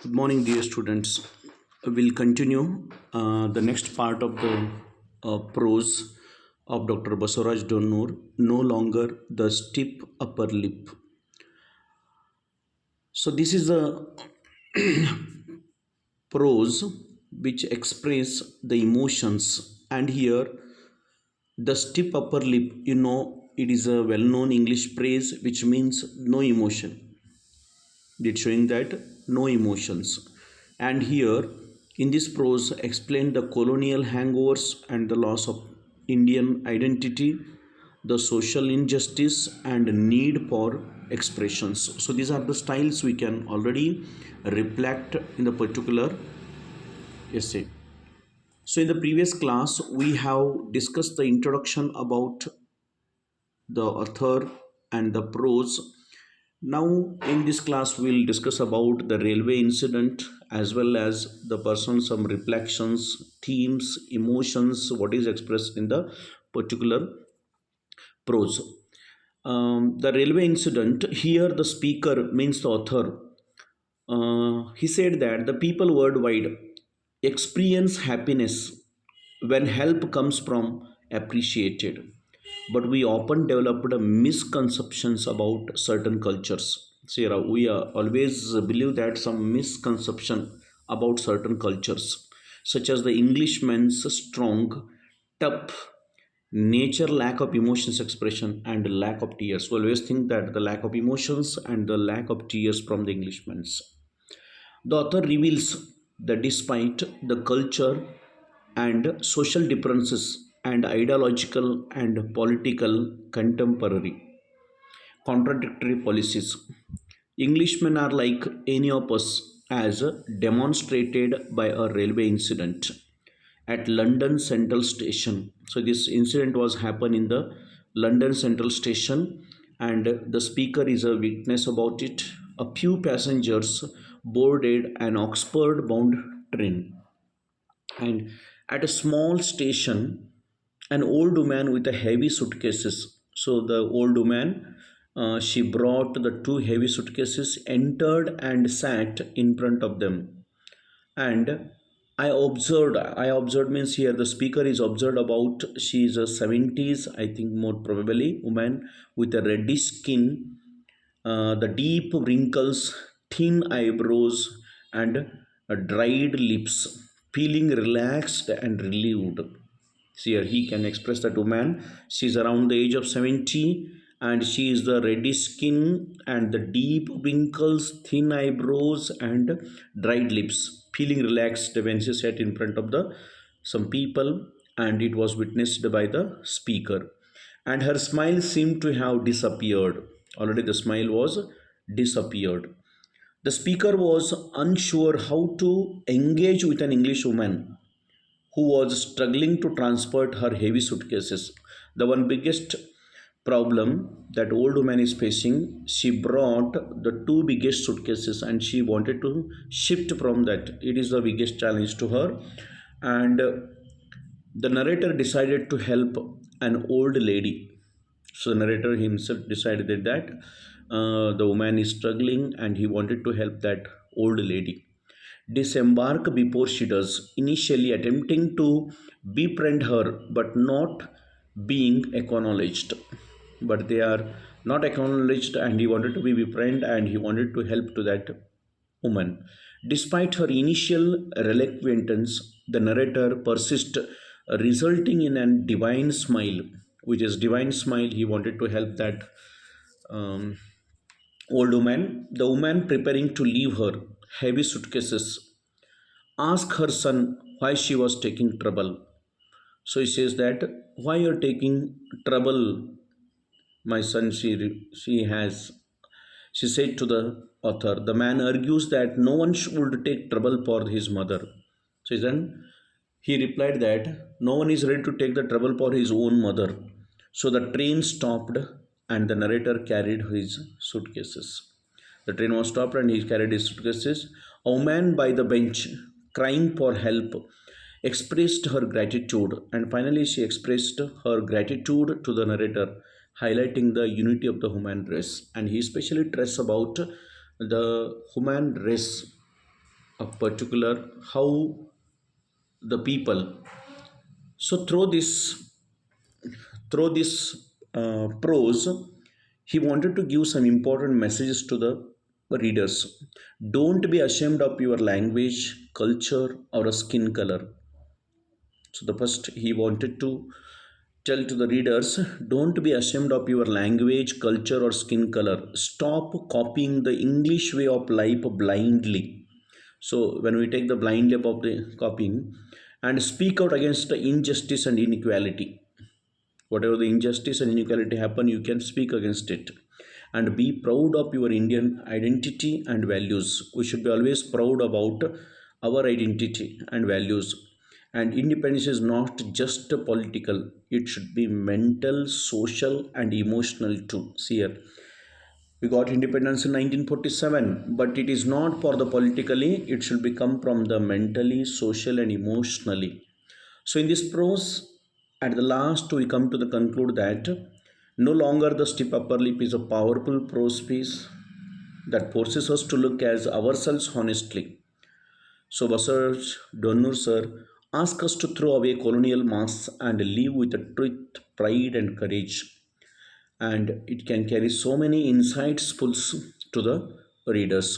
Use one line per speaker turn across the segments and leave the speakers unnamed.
Good morning, dear students. We'll continue the next part of the prose of Dr. Basuraj Donur, No Longer the Stiff Upper Lip. So, this is a prose which express the emotions, and here the stiff upper lip, it is a well known English phrase which means no emotion. It's showing that no emotions. And here in this prose explain the colonial hangovers and the loss of Indian identity, the social injustice and need for expressions. So these are the styles we can already reflect in the particular essay. So in the previous class we have discussed the introduction about the author and the prose. Now, in this class, we'll discuss about the railway incident as well as the person, some reflections, themes, emotions, what is expressed in the particular prose. The railway incident, here the speaker means the author. He said that the people worldwide experience happiness when help comes from appreciated, but we often developed misconceptions about certain cultures. See, we always believe that some misconception about certain cultures, such as the Englishman's strong, tough nature, lack of emotions expression, and lack of tears. We always think that the lack of emotions and the lack of tears from the Englishman's. The author reveals that despite the culture and social differences and ideological and political contemporary contradictory policies, Englishmen are like any of us, as demonstrated by a railway incident at London Central Station. So this incident was happened in the London Central Station, and the speaker is a witness about it. A few passengers boarded an Oxford bound train, and at a small station an old woman with a heavy suitcases, so the old woman, she brought the two heavy suitcases, entered and sat in front of them. And I observed means here the speaker is observed about, she is a 70s, I think, more probably woman with a reddish skin, the deep wrinkles, thin eyebrows, and dried lips, feeling relaxed and relieved. See here, he can express that woman. She is around the age of 70, and she is the reddish skin and the deep wrinkles, thin eyebrows, and dried lips, feeling relaxed when she sat in front of the some people, and it was witnessed by the speaker. And her smile seemed to have disappeared. Already the smile was disappeared. The speaker was unsure how to engage with an English woman who was struggling to transport her heavy suitcases. The one biggest problem that old woman is facing, she brought the two biggest suitcases and she wanted to shift from that. It is the biggest challenge to her. And the narrator decided to help an old lady. So the narrator himself decided that the woman is struggling and he wanted to help that old lady disembark before she does, initially attempting to befriend her but not being acknowledged. But they are not acknowledged, and he wanted to be befriend and he wanted to help to that woman. Despite her initial reluctance, the narrator persists, resulting in a divine smile, which is divine smile. He wanted to help that um, old woman. The woman preparing to leave her heavy suitcases asked her son why she was taking trouble. So he says that, why you're taking trouble, my son, she has. She said to the author, the man argues that no one should take trouble for his mother. So then he replied that no one is ready to take the trouble for his own mother. So the train stopped and the narrator carried his suitcases. The train was stopped and he carried his suitcases. A woman by the bench, crying for help, expressed her gratitude, and finally she expressed her gratitude to the narrator, highlighting the unity of the human race. And he especially stressed about the human race, a particular how the people. So through this prose, he wanted to give some important messages to the readers. Don't be ashamed of your language, culture, or a skin color. So the first he wanted to tell to the readers, don't be ashamed of your language, culture, or skin color. Stop copying the English way of life blindly. So when we take the blind leap of the copying and speak out against the injustice and inequality, whatever the injustice and inequality happen, you can speak against it, and be proud of your Indian identity and values. We should be always proud about our identity and values. And independence is not just political, it should be mental, social, and emotional too. See here, we got independence in 1947, but it is not for the politically, it should become from the mentally, social, and emotionally. So in this prose, at the last, we come to the conclude that no longer the stiff upper lip is a powerful prose piece that forces us to look as ourselves honestly. So Basaraj Donur sir ask us to throw away colonial masks and live with the truth, pride, and courage. And it can carry so many insights pulls to the readers.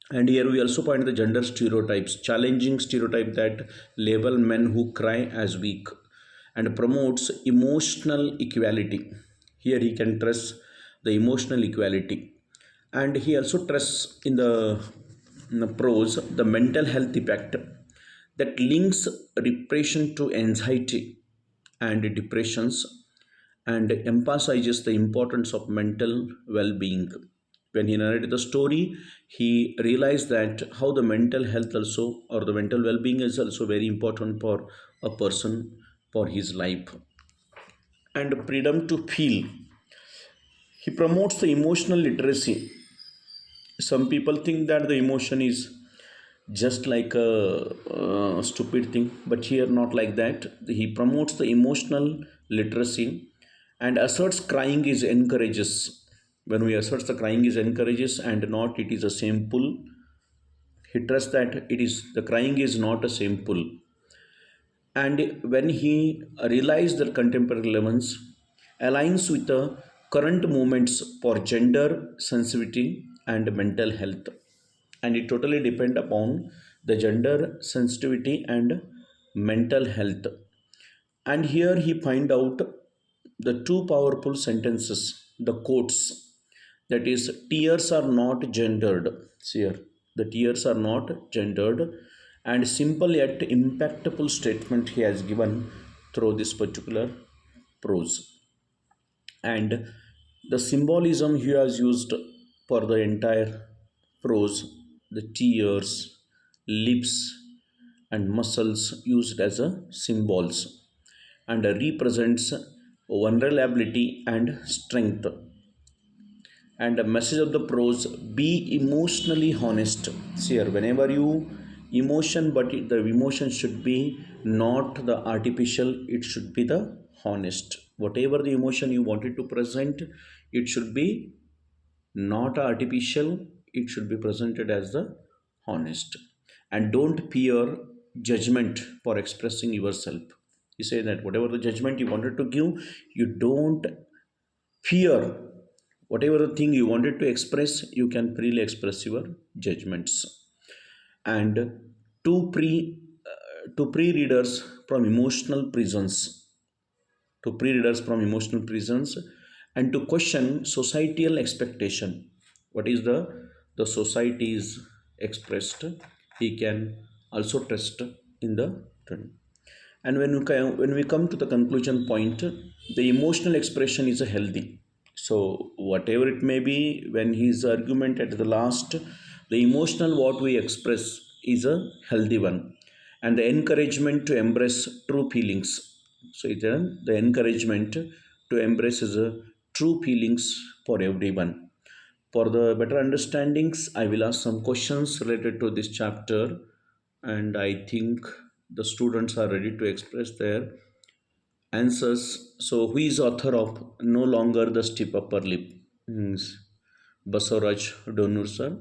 And here we also point the gender stereotypes, challenging stereotype that label men who cry as weak and promotes emotional equality. Here he can stress the emotional equality. And he also stress in the prose the mental health effect that links repression to anxiety and depressions, and emphasizes the importance of mental well-being. When he narrated the story, he realized that how the mental health also, or the mental well-being, is also very important for a person for his life. And freedom to feel, he promotes the emotional literacy. Some people think that the emotion is just like a stupid thing, but here not like that. He promotes the emotional literacy and asserts crying is encourages. When we assert the crying is encourages and not it is a shameful, he trusts that it is the crying is not a shameful. And when he realized that contemporary relevance aligns with the current movements for gender sensitivity and mental health, and it totally depend upon the gender sensitivity and mental health. And here he find out the two powerful sentences, the quotes, that is tears are not gendered. See here, the tears are not gendered, and simple yet impactful statement he has given through this particular prose. And the symbolism he has used for the entire prose, the tears, lips, and muscles used as a symbols, and represents vulnerability and strength. And the message of the prose, be emotionally honest. See here, whenever you emotion, but the emotion should be not the artificial, it should be the honest. Whatever the emotion you wanted to present, it should be not artificial, it should be presented as the honest. And don't fear judgment for expressing yourself. You say that whatever the judgment you wanted to give, you don't fear. Whatever the thing you wanted to express, you can freely express your judgments. And to pre-readers from emotional prisons, to pre-readers from emotional prisons, and to question societal expectation. What is the society is expressed, he can also test in the turn. And when we come to the conclusion point, the emotional expression is a healthy. So whatever it may be, when his argument at the last, the emotional what we express is a healthy one, and the encouragement to embrace true feelings. So the encouragement to embrace is a true feelings for everyone. For the better understandings, I will ask some questions related to this chapter, and I think the students are ready to express their answers. So, who is author of No Longer the Stiff Upper Lip? Means Basavaraj Donur sir.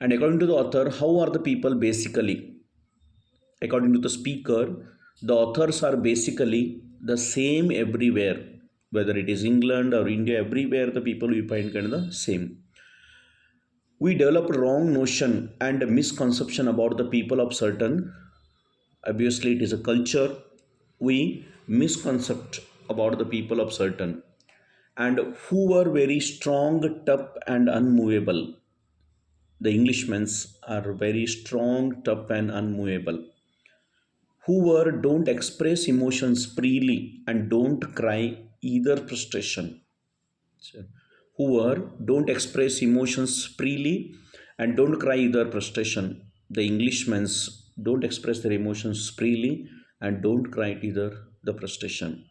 And according to the author, how are the people basically? According to the speaker, the authors are basically the same everywhere. Whether it is England or India, everywhere the people we find kind of the same. We develop wrong notion and misconception about the people of certain. Obviously, it is a culture. We misconcept about the people of certain and who were very strong, tough, and unmovable. The Englishmen are very strong, tough, and unmovable. Who were don't express emotions freely and don't cry either frustration. So, who were don't express emotions freely and don't cry either frustration. The Englishmen's don't express their emotions freely and don't cry either the frustration.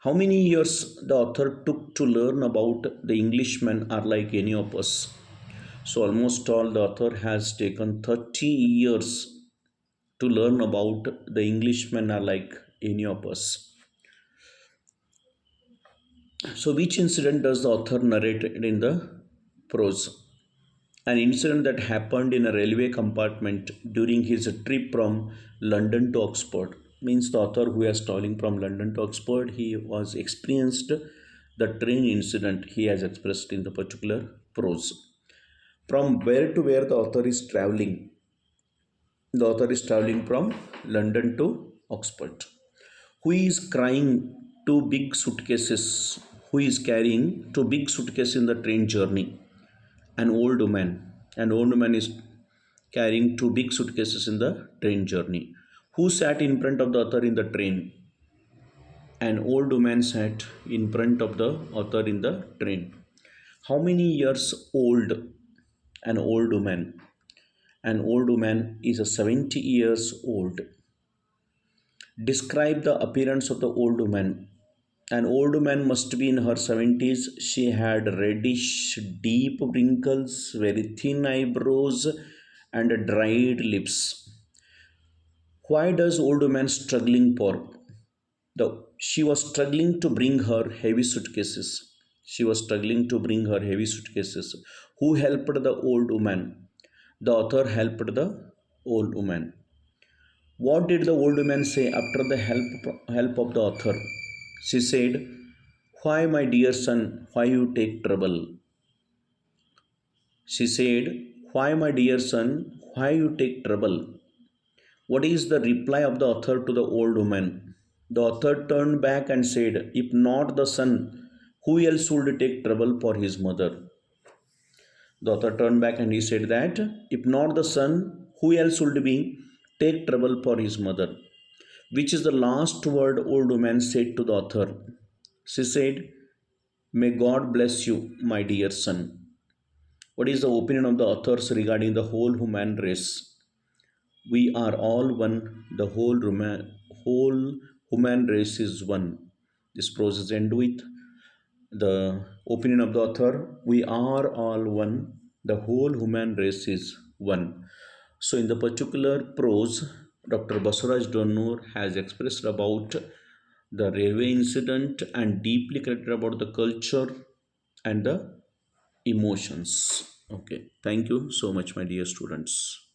How many years the author took to learn about the Englishmen are like any of us? So almost all the author has taken 30 years to learn about the Englishmen are like any of us. So which incident does the author narrate in the prose? An incident that happened in a railway compartment during his trip from London to Oxford. Means the author who is traveling from London to Oxford, he was experienced the train incident he has expressed in the particular prose. From where to where the author is traveling? The author is traveling from London to Oxford. Who is crying two big suitcases? Who is carrying two big suitcases in the train journey? An old woman. An old woman is carrying two big suitcases in the train journey. Who sat in front of the author in the train? An old woman sat in front of the author in the train. How many years old? An old woman. An old woman is a 70 years old. Describe the appearance of the old woman. An old woman must be in her 70s. She had reddish, deep wrinkles, very thin eyebrows, and dried lips. Why does old woman struggling for? She was struggling to bring her heavy suitcases. She was struggling to bring her heavy suitcases. Who helped the old woman? The author helped the old woman. What did the old woman say after the help of the author? She said, "Why, my dear son, why you take trouble?" She said, "Why, my dear son, why you take trouble?" What is the reply of the author to the old woman? The author turned back and said, "If not the son, who else would take trouble for his mother?" The author turned back and he said that, "If not the son, who else would be take trouble for his mother?" Which is the last word old woman said to the author. She said, "May God bless you, my dear son." What is the opinion of the authors regarding the whole human race? We are all one. The whole human race is one. This prose is end with the opinion of the author. We are all one. The whole human race is one. So, in the particular prose, Dr. Basuraj Donnur has expressed about the railway incident and deeply connected about the culture and the emotions. Okay, thank you so much, my dear students.